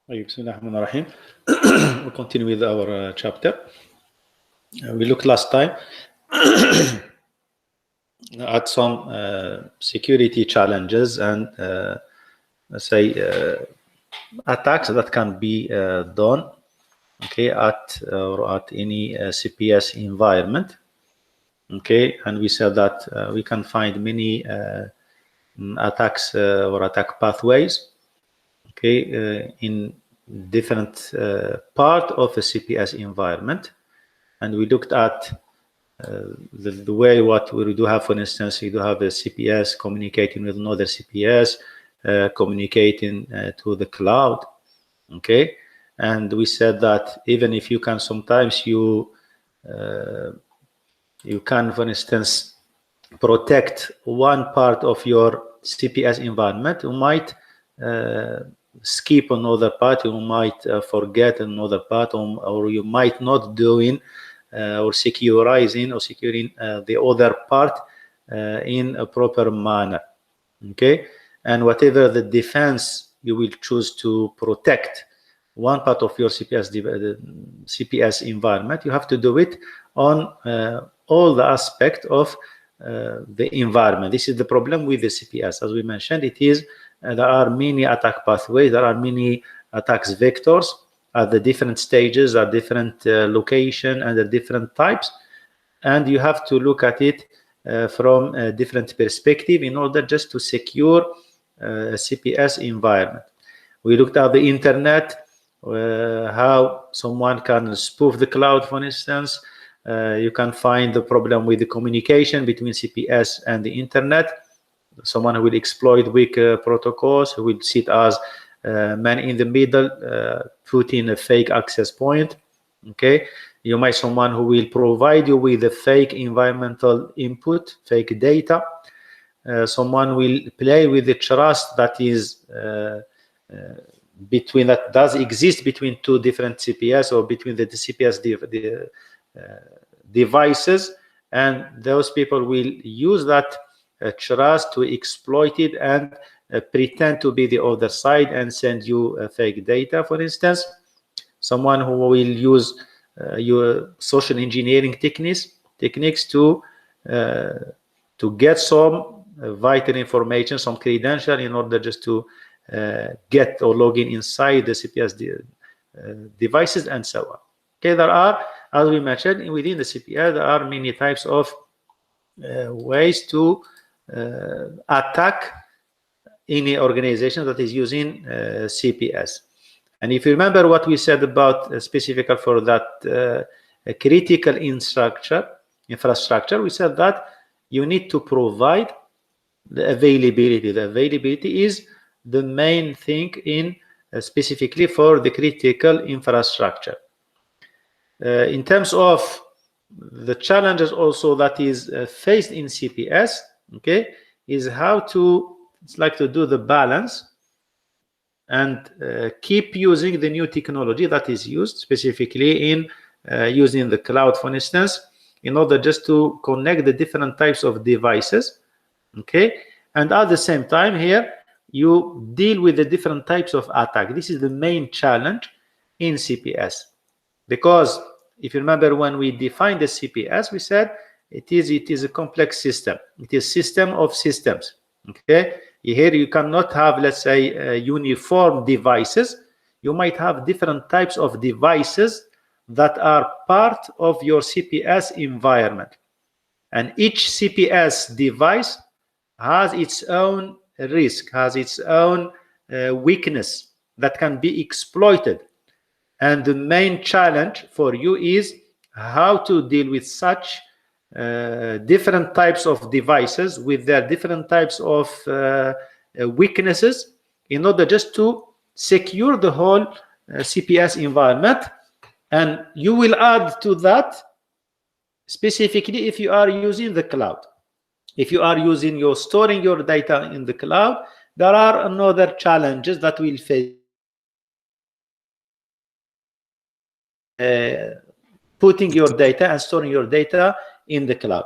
Bismillahirrahmanirrahim. We continue with our chapter. We looked last time at some security challenges and let's say attacks that can be done, okay, at any CPS environment, okay. And we said that we can find many attacks or attack pathways, okay, in different part of a CPS environment. And we looked at the way what we do have. For instance, we do have a CPS communicating with another CPS, communicating to the cloud, okay. And we said that even if you can sometimes you can, for instance, protect one part of your CPS environment, you might skip another part, you might forget another part, or you might not doing or securing the other part in a proper manner, okay. And whatever the defense you will choose to protect one part of your CPS environment, you have to do it on all the aspect of the environment. This is the problem with the CPS. As we mentioned, it is there are many attack pathways, there are many attacks vectors at the different stages, at different location, and the different types, and you have to look at it from a different perspective in order just to secure a CPS environment. We looked at the internet, how someone can spoof the cloud, for instance. You can find the problem with the communication between CPS and the internet. Someone who will exploit weak protocols, who will sit as man in the middle, put in a fake access point, okay. You might someone who will provide you with a fake environmental input, fake data. Someone will play with the trust that is between, that does exist between two different CPS or between the CPS devices, and those people will use that trust to exploit it and pretend to be the other side and send you fake data, for instance. Someone who will use your social engineering techniques to get some vital information, some credential, in order just to get or log in inside the CPS devices and so on. Okay, there are, as we mentioned, within the CPS, there are many types of ways to attack any organization that is using CPS. And if you remember what we said about specifically for that critical infrastructure, we said that you need to provide the availability. The availability is the main thing in specifically for the critical infrastructure. In terms of the challenges also that is faced in CPS, okay, is how to, it's like to do the balance and keep using the new technology that is used, specifically in using the cloud, for instance, in order just to connect the different types of devices, okay. And at the same time here, you deal with the different types of attack. This is the main challenge in CPS, because if you remember when we defined the CPS, we said it is a complex system. It is system of systems, okay. Here you cannot have, let's say, uniform devices. You might have different types of devices that are part of your CPS environment, and each CPS device has its own risk, has its own weakness that can be exploited. And the main challenge for you is how to deal with such different types of devices with their different types of weaknesses, in order just to secure the whole CPS environment. And you will add to that specifically if you are using the cloud. If you are storing your data in the cloud, there are another challenges that will face putting your data and storing your data in the cloud.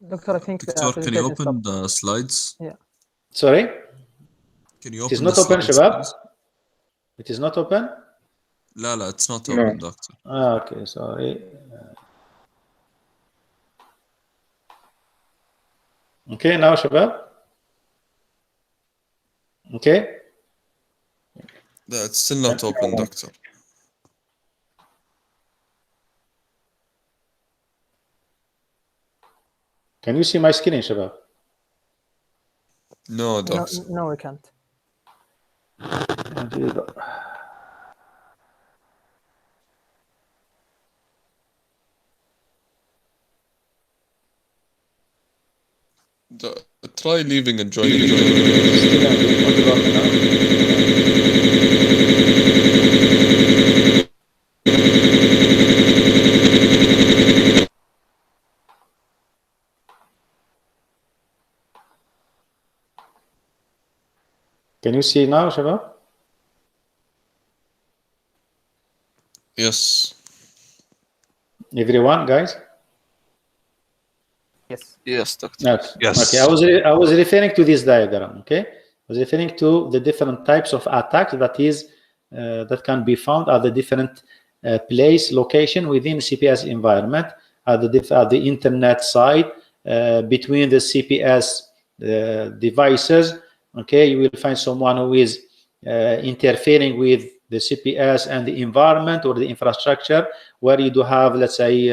Doctor, I think Doctor, can you open the slides? Yeah. Sorry? Can you It is open not the open, slides, Shabab? please? It is not open? لا, it's not open, doctor. Okay, sorry. Okay, now شباب. Okay. It's still not open, doctor. Can you see my screen, شباب? No, doctor. No, we can't. Try leaving and joining. Can you see now, شباب? Yes. Everyone, guys? Yes. Yes, doctor. Okay. Yes. Okay. I was referring to this diagram. Okay. I was referring to the different types of attacks that can be found at the different place location within CPS environment at the internet side between the CPS devices. Okay, you will find someone who is interfering with the CPS and the environment or the infrastructure, where you do have, let's say,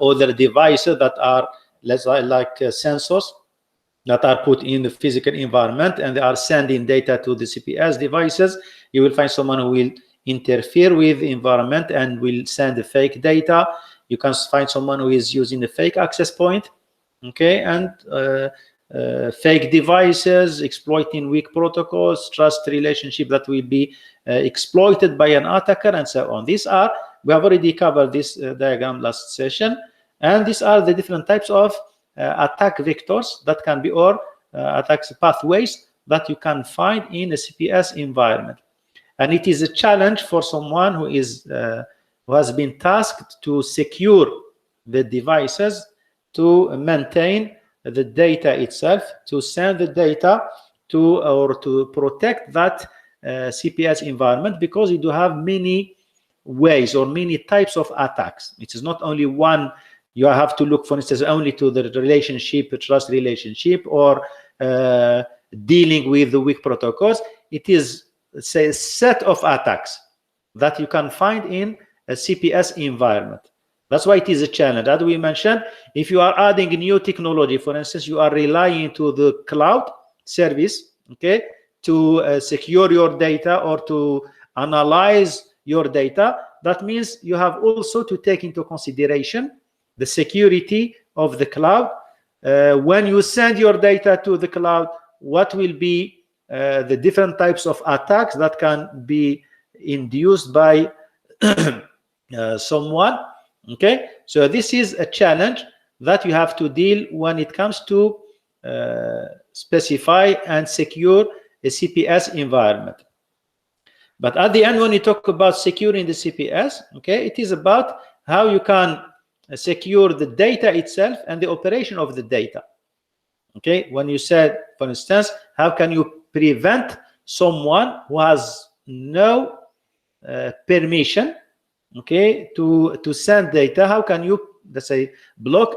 other devices that are, let's say, like sensors that are put in the physical environment, and they are sending data to the CPS devices. You will find someone who will interfere with the environment and will send the fake data. You can find someone who is using the fake access point, okay, and fake devices, exploiting weak protocols, trust relationship that will be exploited by an attacker, and so on. We have already covered this diagram last session, and these are the different types of attack vectors that can be, or attack pathways that you can find in a CPS environment. And it is a challenge for someone who has been tasked to secure the devices, to maintain the data itself, to send the data to, or to protect that CPS environment, because you do have many ways or many types of attacks. It is not only one. You have to look, for instance, only to the relationship, trust relationship, or dealing with the weak protocols. It is, say, a set of attacks that you can find in a CPS environment. That's why it is a challenge. As we mentioned, if you are adding new technology, for instance, you are relying to the cloud service, okay, to secure your data or to analyze your data. That means you have also to take into consideration the security of the cloud. When you send your data to the cloud, what will be the different types of attacks that can be induced by someone? Okay, so this is a challenge that you have to deal when it comes to specify and secure a CPS environment. But at the end, when you talk about securing the CPS, okay, it is about how you can secure the data itself and the operation of the data. Okay, when you said, for instance, how can you prevent someone who has no permission, okay, to send data? How can you, let's say, block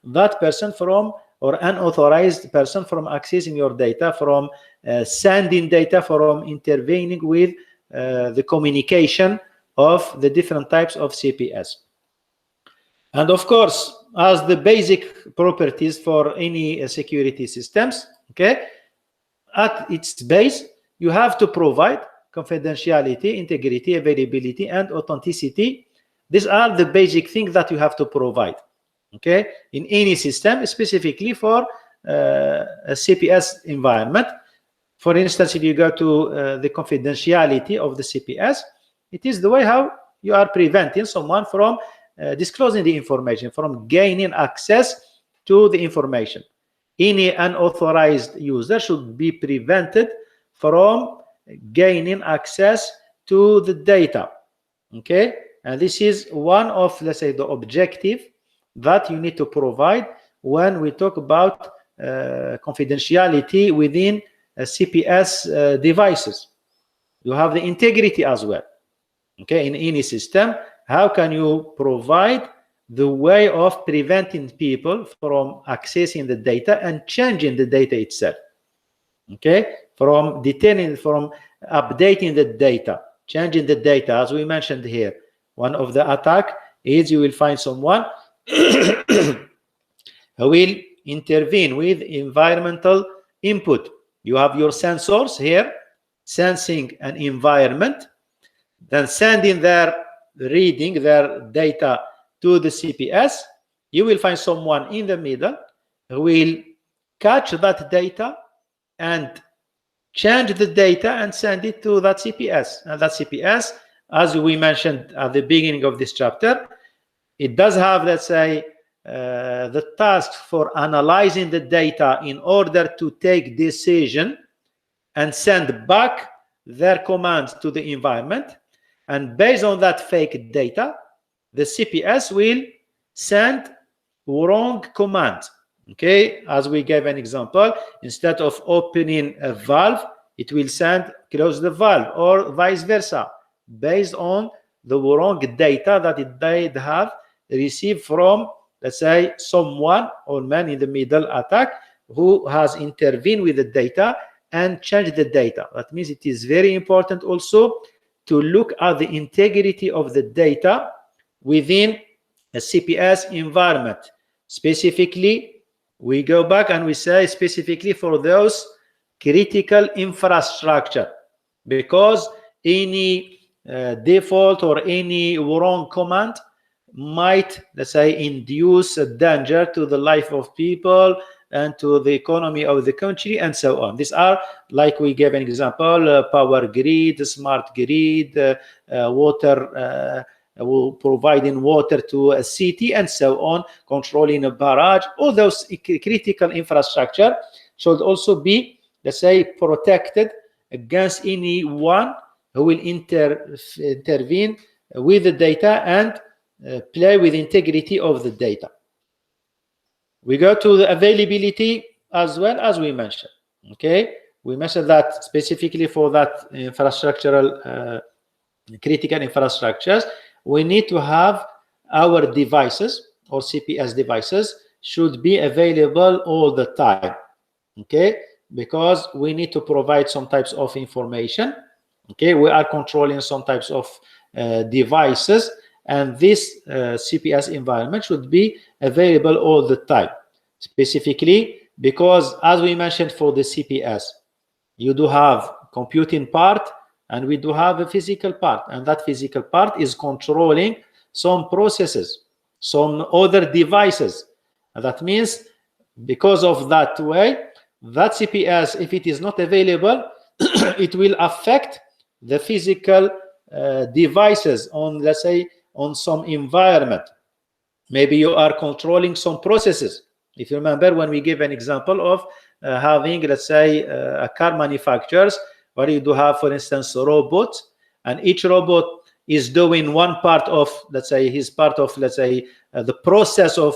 that person from, or unauthorized person from accessing your data, from sending data, from intervening with the communication of the different types of CPS? And of course, as the basic properties for any security systems, okay, at its base, you have to provide confidentiality, integrity, availability, and authenticity. These are the basic things that you have to provide, okay, in any system, specifically for a CPS environment. For instance, if you go to the confidentiality of the CPS, it is the way how you are preventing someone from disclosing the information, from gaining access to the information. Any unauthorized user should be prevented from gaining access to the data, okay? And this is one of, let's say, the objective that you need to provide when we talk about confidentiality within CPS devices. you have the integrity as well. Okay, in any system, how can you provide the way of preventing people from accessing the data and changing the data itself? Okay, from detaining, from updating the data, changing the data, as we mentioned here. One of the attack is you will find someone who will intervene with environmental input. You have your sensors here sensing an environment, then sending their reading, their data to the CPS. You will find someone in the middle who will catch that data and change the data and send it to that CPS. And that CPS, as we mentioned at the beginning of this chapter, it does have, let's say, the task for analyzing the data in order to take decision and send back their commands to the environment. And based on that fake data, the CPS will send wrong command. Okay, as we gave an example, instead of opening a valve, it will send close the valve, or vice versa, based on the wrong data that they have received from, let's say, someone or man in the middle attack who has intervened with the data and changed the data. That means it is very important also to look at the integrity of the data within a CPS environment. Specifically, we go back and we say specifically for those critical infrastructure, because any default or any wrong command might, let's say, induce a danger to the life of people and to the economy of the country and so on. These are, like we gave an example, power grid, smart grid, water, providing water to a city and so on, controlling a barrage. All those critical infrastructure should also be, let's say, protected against anyone who will intervene with the data and play with integrity of the data. We go to the availability as well, as we mentioned. Okay, we mentioned that specifically for that infrastructural critical infrastructures, we need to have our devices or CPS devices should be available all the time. Okay, because we need to provide some types of information. Okay, we are controlling some types of devices, and this CPS environment should be available all the time. Specifically, because as we mentioned for the CPS, you do have computing part and we do have a physical part, and that physical part is controlling some processes, some other devices. And that means because of that way, that CPS, if it is not available, it will affect the physical devices on, let's say, on some environment. Maybe you are controlling some processes. If you remember when we gave an example of having, let's say, a car manufacturers, where you do have, for instance, robots, and each robot is doing one part of, let's say, his part of, let's say, the process of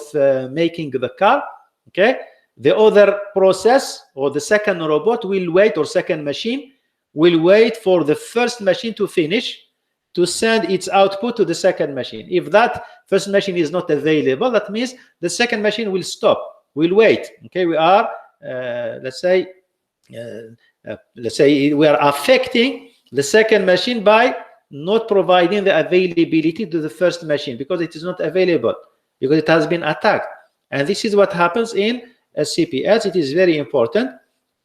making the car. Okay, the other process or the second robot will wait, or second machine will wait for the first machine to finish to send its output to the second machine. If that first machine is not available, that means the second machine will stop, will wait. Okay, we are let's say we are affecting the second machine by not providing the availability to the first machine, because it is not available, because it has been attacked. And this is what happens in a CPS. It is very important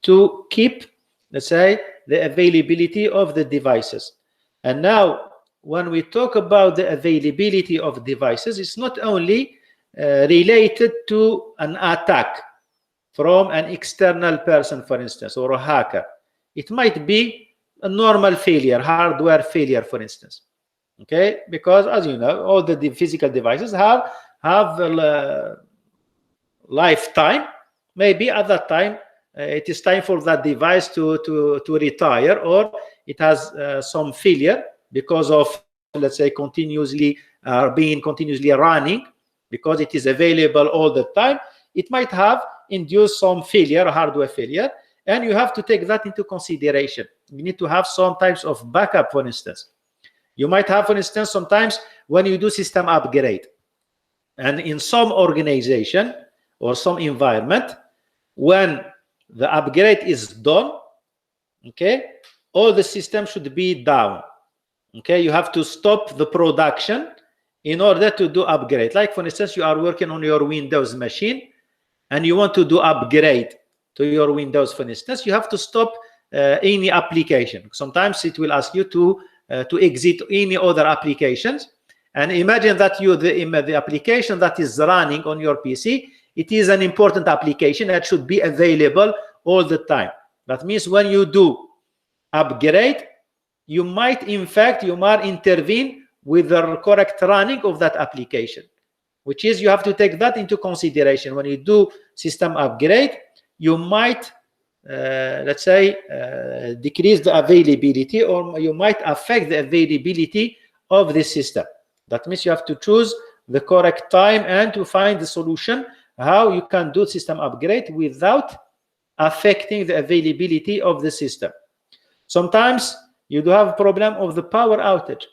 to keep, let's say, the availability of the devices. And now, when we talk about the availability of devices, it's not only related to an attack from an external person, for instance, or a hacker. It might be a normal failure, hardware failure, for instance. Okay, because as you know, all the physical devices have a lifetime. Maybe at that time it is time for that device to retire, or it has some failure because of, let's say, continuously being continuously running, because it is available all the time. It might have induced some failure, hardware failure, and you have to take that into consideration. you need to have some types of backup. For instance, you might have, for instance, sometimes when you do system upgrade, and in some organization or some environment, when the upgrade is done, okay, all the system should be down. Okay, you have to stop the production in order to do upgrade. Like for instance, you are working on your Windows machine and you want to do upgrade to your Windows, for instance, you have to stop any application. Sometimes it will ask you to exit any other applications. And imagine that the application that is running on your PC, it is an important application that should be available all the time. That means when you do upgrade, you might intervene with the correct running of that application, which is you have to take that into consideration. When you do system upgrade, you might, let's say, decrease the availability, or you might affect the availability of the system. That means you have to choose the correct time and to find the solution how you can do system upgrade without affecting the availability of the system. Sometimes you do have a problem of the power outage,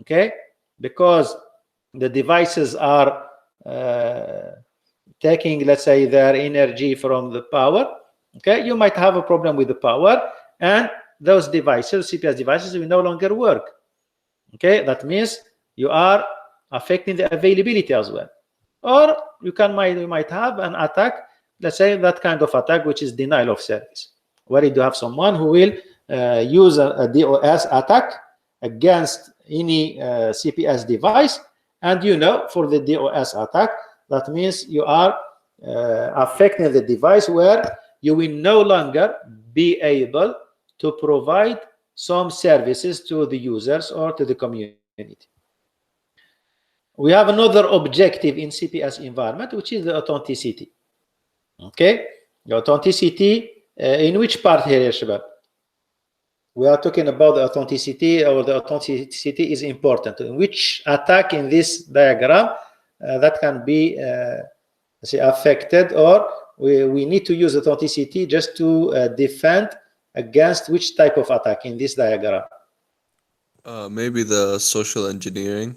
okay, because the devices are taking, let's say, their energy from the power. Okay, you might have a problem with the power, and those devices, CPS devices, will no longer work. Okay, that means you are affecting the availability as well. Or you might have an attack, let's say that kind of attack, which is denial of service, where you do have someone who will use a DOS attack against any CPS device. And for the DOS attack, that means you are affecting the device where you will no longer be able to provide some services to the users or to the community. We have another objective in CPS environment, which is the authenticity. Okay, the authenticity in which part here, Shabab? We are talking about the authenticity, or the authenticity is important. In which attack in this diagram that can be say affected, or we need to use authenticity just to defend against which type of attack in this diagram? Maybe the social engineering.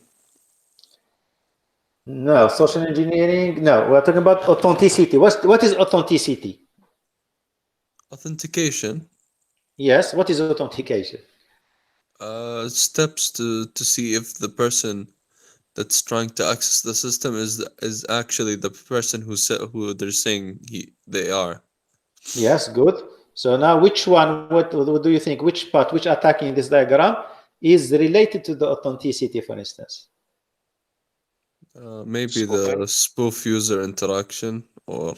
No, social engineering. No, we're talking about authenticity. What is authenticity? Authentication. Yes, what is authentication? Steps to see if the person that's trying to access the system is actually the person who they're saying they are. Yes, good. So now, which one? What do you think? Which part? Which attack in this diagram is related to the authenticity, for instance? Maybe the spoof user interaction, or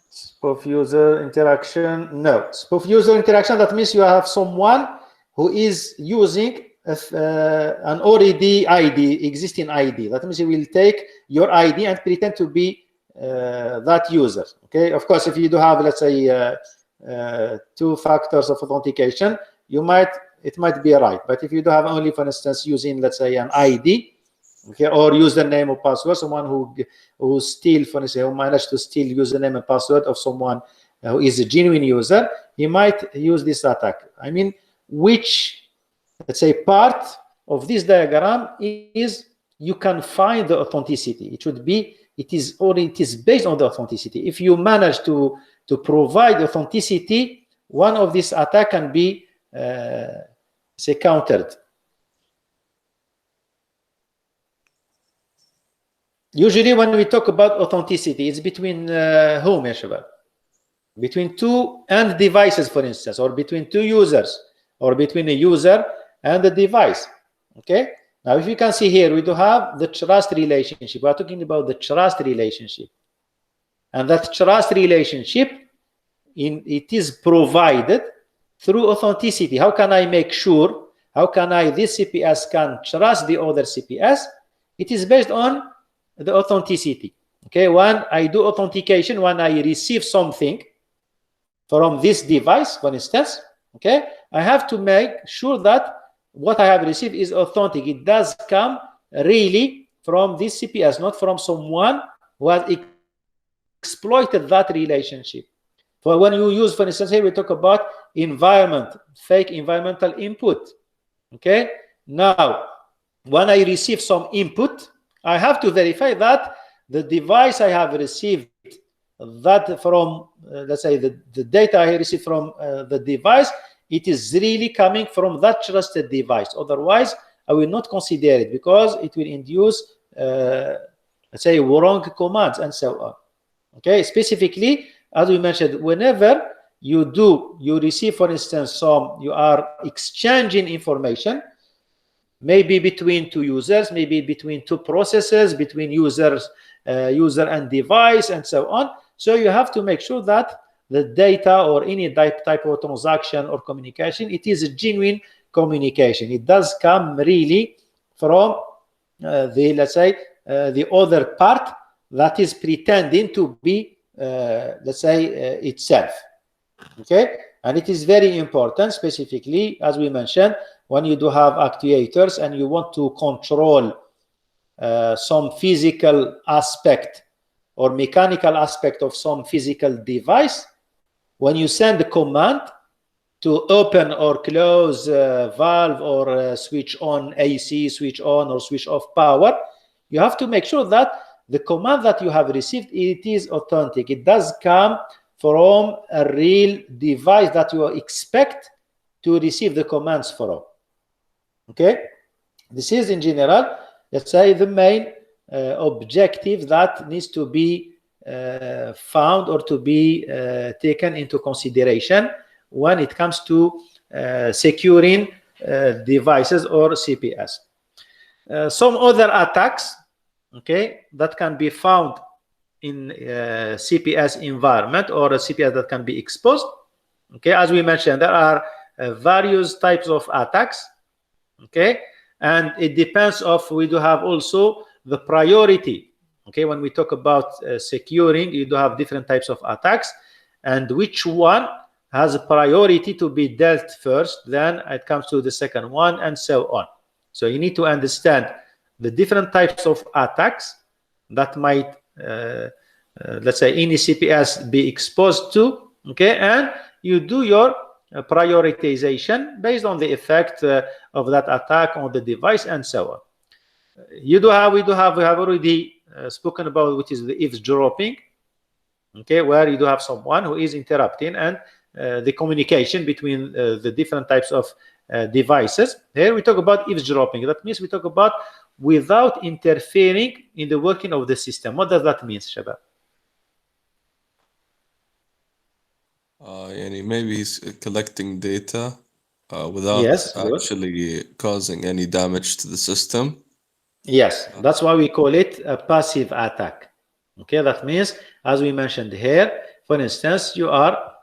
spoof user interaction. No, spoof user interaction, that means you have someone who is using an already ID, existing ID. That means he will take your ID and pretend to be that user. Okay, of course, if you do have, let's say, 2 factors of authentication, it might be right. But if you do have only, for instance, using, let's say, an ID, okay, or username or password, someone who steal, for instance, who managed to steal username and password of someone who is a genuine user, he might use this attack. I mean, which, let's say, part of this diagram is you can find the authenticity. It is based on the authenticity. If you manage to provide authenticity, one of these attack can be say countered. Usually when we talk about authenticity, it's between whom, Shabab? Between 2 end devices, for instance, or between 2 users, or between a user and a device. Okay, now if you can see here, we do have the trust relationship. We are talking about the trust relationship, and that trust relationship it is provided through authenticity. How can I make sure? How can this CPS can trust the other CPS? It is based on the authenticity. Okay, when I do authentication, when I receive something from this device, for instance, okay, I have to make sure that what I have received is authentic. It does come really from this CPS, not from someone who has exploited that relationship. For when you use, for instance, here we talk about environment, fake environmental input. Okay, now when I receive some input, I have to verify that the device I have received that from, let's say, the data I received from the device, it is really coming from that trusted device. Otherwise, I will not consider it because it will induce, let's say, wrong commands and so on. Okay, specifically, as we mentioned, whenever you receive, for instance, you are exchanging information, maybe between two users, maybe between two processes, between user and device, and so on. So you have to make sure that the data or any type of transaction or communication, it is a genuine communication. It does come really from let's say, the other part that is pretending to be, let's say, itself. Okay, and it is very important, specifically, as we mentioned, when you do have actuators and you want to control some physical aspect or mechanical aspect of some physical device, when you send a command to open or close valve or switch on AC, switch on or switch off power, you have to make sure that the command that you have received, it is authentic. It does come from a real device that you expect to receive the commands from. Okay, this is in general, let's say, the main objective that needs to be found or to be taken into consideration when it comes to securing devices or CPS. Some other attacks, okay, that can be found in CPS environment or a CPS that can be exposed. Okay, as we mentioned, there are various types of attacks. Okay, and it depends of, we do have also the priority. Okay, when we talk about securing, you do have different types of attacks, and which one has a priority to be dealt first, then it comes to the second one, and so on. So you need to understand the different types of attacks that might, let's say, any CPS be exposed to. Okay, and you do your prioritization based on the effect of that attack on the device, and so on. We have already spoken about, which is the eavesdropping. Okay, where you do have someone who is interrupting and the communication between the different types of devices. Here we talk about eavesdropping. That means we talk about without interfering in the working of the system. What does that mean, Shabab? Maybe he's collecting data without actually causing any damage to the system. Yes, that's why we call it a passive attack. Okay, that means, as we mentioned here, for instance, you are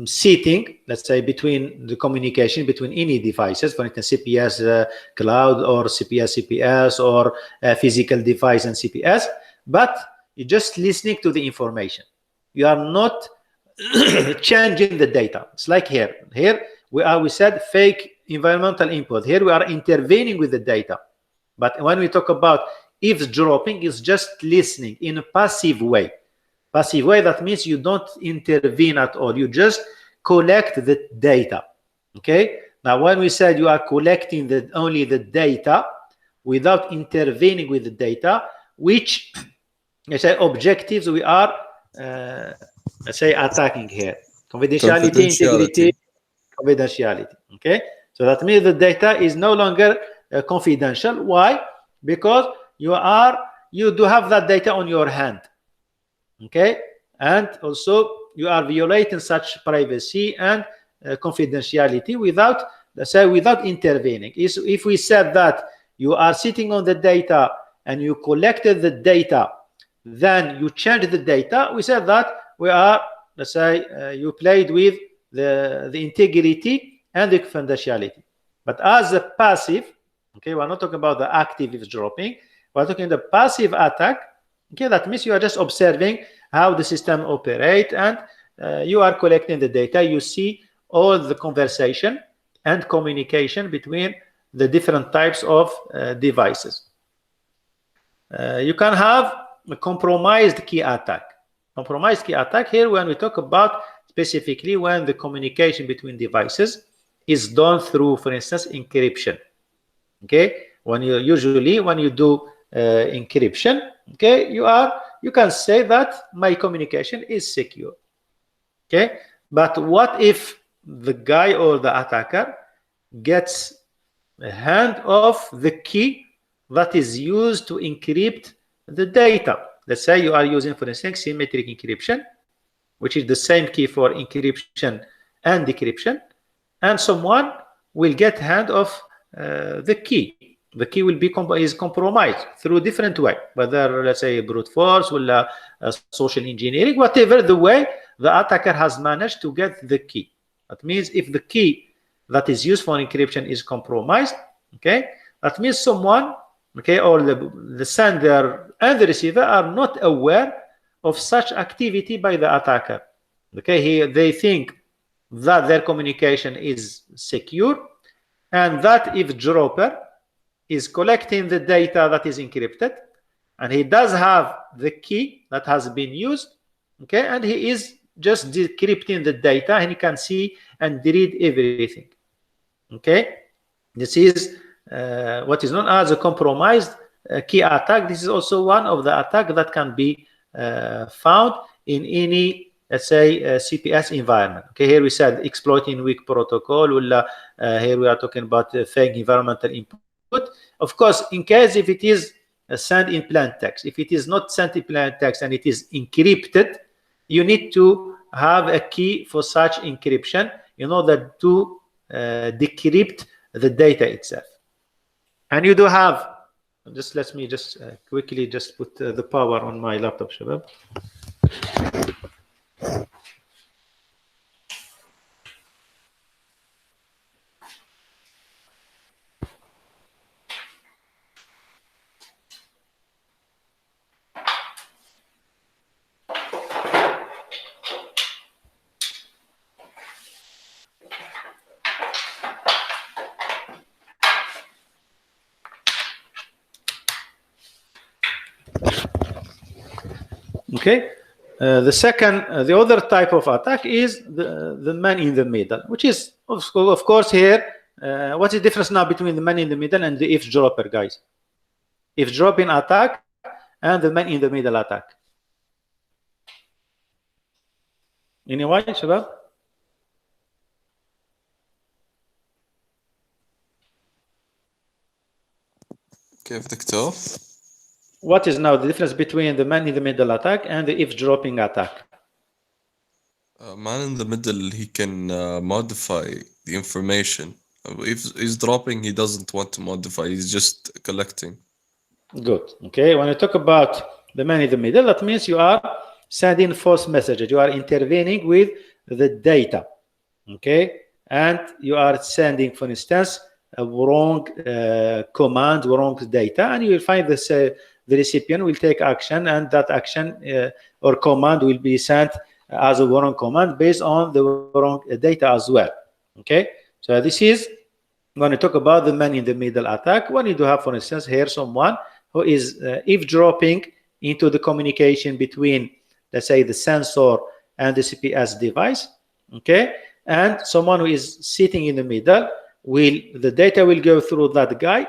sitting, let's say, between the communication between any devices, for instance, CPS cloud or CPS or physical device and CPS, but you're just listening to the information. You are not changing the data. It's like here. Here we said fake environmental input. Here we are intervening with the data. But when we talk about eavesdropping, it's just listening in a passive way. Passive way, that means you don't intervene at all. You just collect the data. Okay? Now, when we said you are collecting only the data without intervening with the data, which, let's say, objectives we are, let's say, attacking here. Confidentiality, integrity, confidentiality. Okay? So that means the data is no longer confidential. Why? Because you do have that data on your hand. Okay, and also you are violating such privacy and confidentiality without, let's say, without intervening. If we said that you are sitting on the data and you collected the data, then you changed the data, we said that we are, let's say, you played with the integrity and the confidentiality. But as a passive, okay, we're not talking about the active eavesdropping, we're talking the passive attack. Okay, that means you are just observing how the system operates, and you are collecting the data. You see all the conversation and communication between the different types of devices. You can have a compromised key attack. Compromised key attack here, when we talk about specifically when the communication between devices is done through, for instance, encryption. Okay, when you do encryption, okay, you can say that my communication is secure. Okay, but what if the guy or the attacker gets a hand of the key that is used to encrypt the data? Let's say you are using, for instance, symmetric encryption, which is the same key for encryption and decryption, and someone will get hand of the key. The key will be compromised through different way, whether, let's say, brute force or social engineering, whatever the way the attacker has managed to get the key. That means if the key that is used for encryption is compromised, okay, that means someone, okay, or the sender and the receiver are not aware of such activity by the attacker. Okay, they think that their communication is secure, and that eavesdropper is collecting the data that is encrypted, and he does have the key that has been used, okay, and he is just decrypting the data, and he can see and read everything. Okay, this is what is known as a compromised key attack. This is also one of the attacks that can be found in any, let's say, CPS environment. Okay, here we said exploiting weak protocol. Here we are talking about fake environmental input. Of course, in case if it is sent in plain text, if it is not sent in plain text and it is encrypted, you need to have a key for such encryption in order to decrypt the data itself. And you do have, just let me just quickly just put the power on my laptop, Shabab. Okay, the other type of attack is the man in the middle, which is of course here. What's the difference now between the man in the middle and the eavesdropper, guys? Eavesdropping attack and the man in the middle attack. Anyway, Shabab? كيف دكتور؟ What is now the difference between the man in the middle attack and the eavesdropping attack? Man in the middle, he can modify the information. If he's dropping, he doesn't want to modify. He's just collecting. Good. Okay. When you talk about the man in the middle, that means you are sending false messages. You are intervening with the data. Okay. And you are sending, for instance, a wrong command, wrong data, and you will find this. The recipient will take action, and that action or command will be sent as a wrong command based on the wrong data as well. Okay, so this is when you talk about the man in the middle attack. When you do have, for instance, here someone who is eavesdropping into the communication between, let's say, the sensor and the CPS device. Okay, and someone who is sitting in the middle, the data will go through that guy,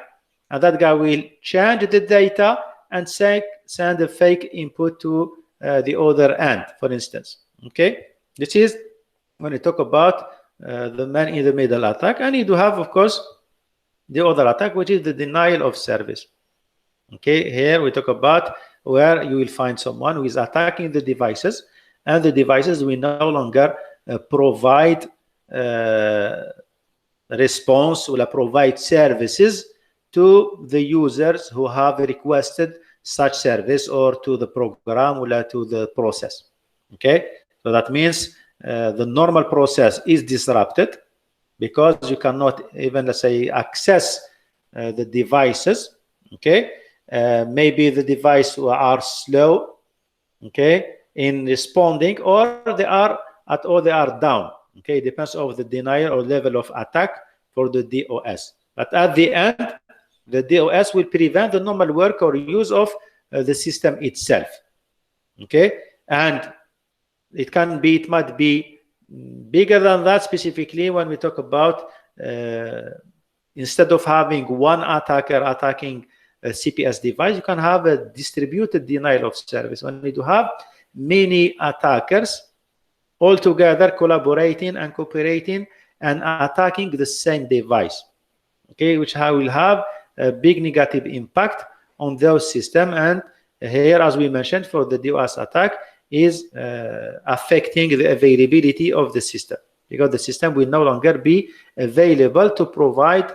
and that guy will change the data and send a fake input to the other end, for instance. Okay, this is when you talk about the man in the middle attack. And you do have, of course, the other attack, which is the denial of service. Okay, here we talk about where you will find someone who is attacking the devices, and the devices will no longer provide response, will provide services to the users who have requested such service, or to the program, or to the process. Okay, so that means the normal process is disrupted because you cannot even, let's say, access the devices. Okay, maybe the devices are slow, okay, in responding, or they are down. Okay, it depends on the denial or level of attack for the DOS. But at the end, the DOS will prevent the normal work or use of the system itself. Okay, and It can be, it might be bigger than that, specifically when we talk about instead of having one attacker attacking a CPS device, you can have a distributed denial of service. When you do have many attackers all together collaborating and cooperating and attacking the same device, okay, which will have a big negative impact on those systems. And here, as we mentioned, for the DOS attack, is affecting the availability of the system, because the system will no longer be available to provide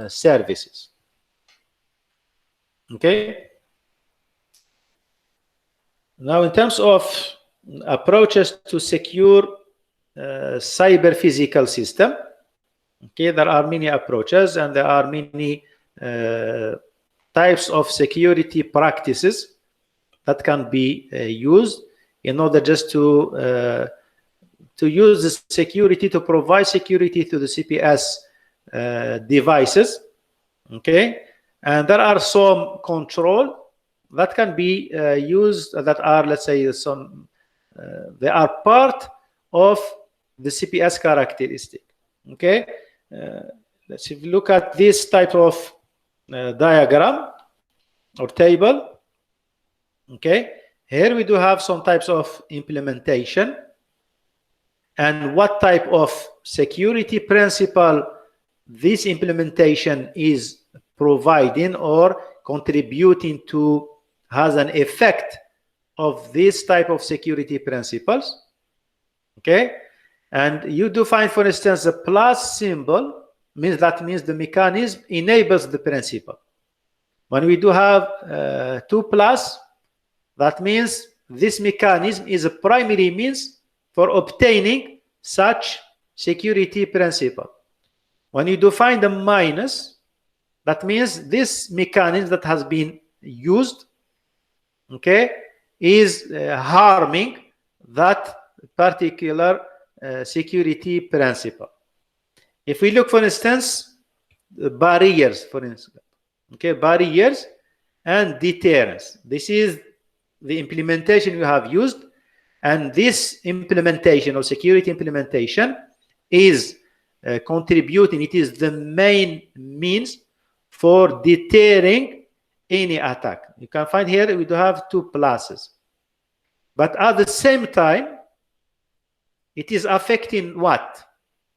services. Okay. Now, in terms of approaches to secure cyber physical system, okay, there are many approaches and there are many types of security practices that can be used in order just to use the security, to provide security to the CPS devices. Okay, and there are some control that can be used that are, let's say, some they are part of the CPS characteristic. Okay, let's look at this type of diagram or table. Okay, here we do have some types of implementation and what type of security principle this implementation is providing or contributing to, has an effect of this type of security principles. Okay, and you do find, for instance, the plus symbol means the mechanism enables the principle. When we do have 2 plus, that means this mechanism is a primary means for obtaining such security principle. When you do find a minus, that means this mechanism that has been used, okay, is harming that particular security principle. If we look, for instance, barriers, for instance, okay, barriers and deterrence. This is the implementation you have used, and this implementation or security implementation is contributing. It is the main means for deterring any attack. You can find here we do have 2 pluses, but at the same time it is affecting what?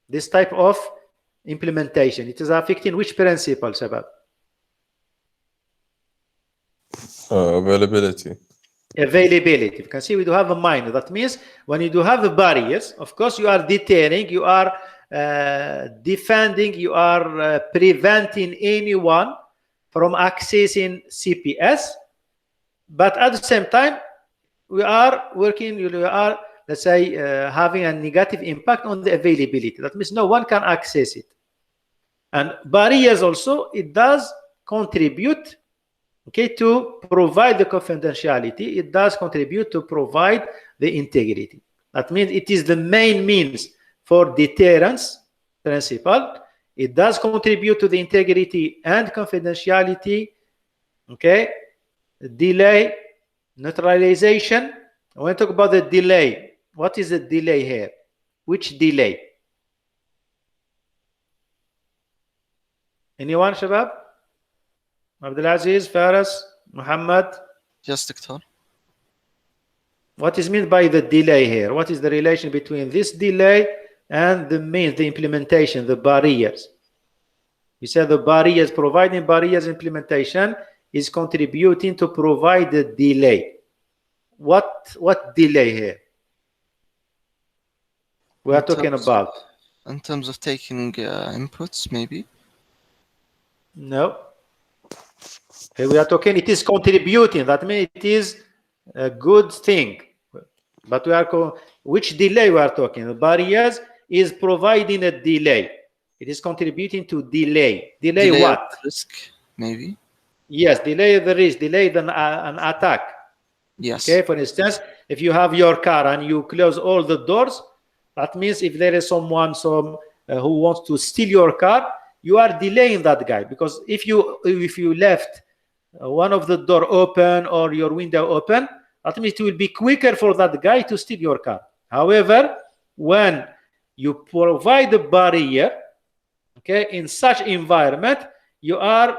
This type of implementation. It is affecting which principle, Shabab? Availability. Availability. You can see we do have a minus. That means when you do have the barriers, of course you are deterring, you are defending, you are preventing anyone from accessing CPS, but at the same time we are working, we are, let's say, having a negative impact on the availability. That means no one can access it. And barriers also, it does contribute, okay, to provide the confidentiality. It does contribute to provide the integrity. That means it is the main means for deterrence principle. It does contribute to the integrity and confidentiality. Okay, delay, neutralization. I want to talk about the delay. What is the delay here? Which delay? Anyone, Shabab? Abdulaziz, Faras, Muhammad? Yes, Doctor. What is meant by the delay here? What is the relation between this delay and the means, the implementation, the barriers? You said the barriers, providing barriers implementation is contributing to provide the delay. What delay here we are talking about? In terms of taking inputs, maybe? No. Here we are talking, it is contributing. That means it is a good thing. But we are, which delay we are talking? The barriers is providing a delay. It is contributing to delay. Delay what? Risk, maybe? Yes, delay the risk, delay an attack. Yes. Okay, for instance, if you have your car and you close all the doors, that means if there is someone who wants to steal your car, you are delaying that guy, because if you left one of the door open or your window open, That means it will be quicker for that guy to steal your car. However, when you provide a barrier, okay, in such environment, you are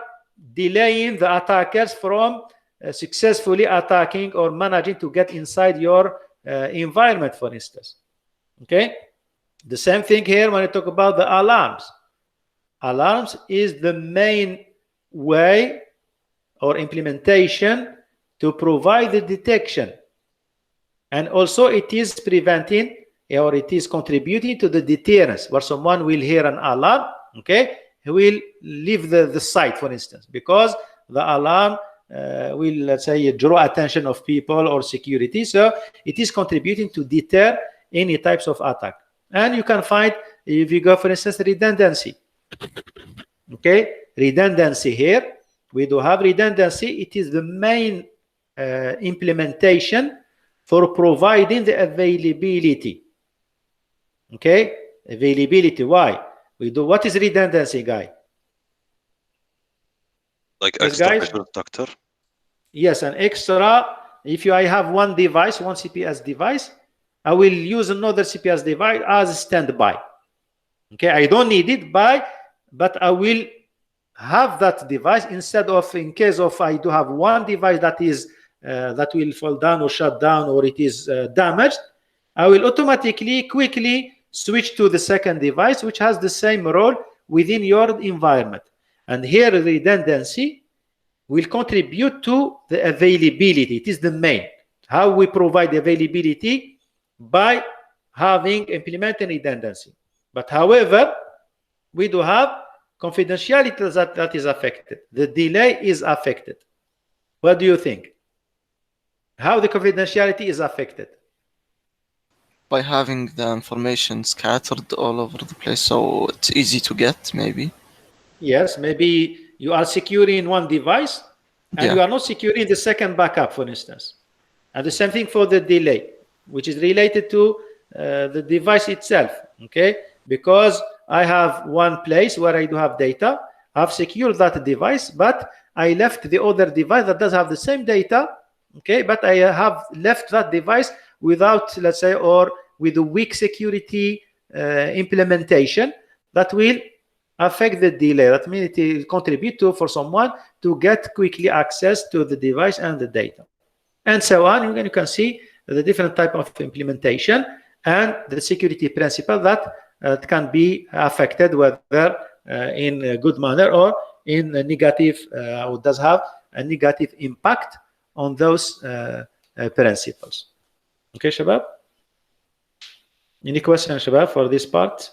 delaying the attackers from successfully attacking or managing to get inside your environment, for instance. Okay, the same thing here when I talk about the alarms. Alarms is the main way or implementation to provide the detection, and also it is preventing or it is contributing to the deterrence, where someone will hear an alarm, okay, he will leave the site, for instance, because the alarm will, let's say, draw attention of people or security. So it is contributing to deter any types of attack. And you can find, if you go, for instance, redundancy. Okay, redundancy here, we do have redundancy. It is the main implementation for providing the availability. Okay, availability. Why? We do, what is redundancy, guy? Like Yes, extra guys? doctor? Yes, an extra. If I have one device, one CPS device, I will use another CPS device as standby. Okay, I don't need it, but I will have that device instead of, in case of I do have one device that is that will fall down or shut down or it is damaged, I will automatically quickly switch to the second device, which has the same role within your environment. And here the redundancy will contribute to the availability. It is the main. How we provide availability? By implementing redundancy. But however, we do have confidentiality that is affected. The delay is affected. What do you think? How the confidentiality is affected? By having the information scattered all over the place, so it's easy to get, maybe. Yes, maybe you are securing one device and you are not securing the second backup, for instance. And the same thing for the delay, which is related to the device itself. Okay, because I have one place where I do have data, I've secured that device, but I left the other device that does have the same data. Okay, but I have left that device without, let's say, or with a weak security implementation that will affect the delay. That means it will contribute to for someone to get quickly access to the device and the data, and so on. You can see the different type of implementation and the security principle that can be affected, whether in a good manner or in a negative, or does have a negative impact on those principles. Okay, Shabab? Any questions, Shabab, for this part?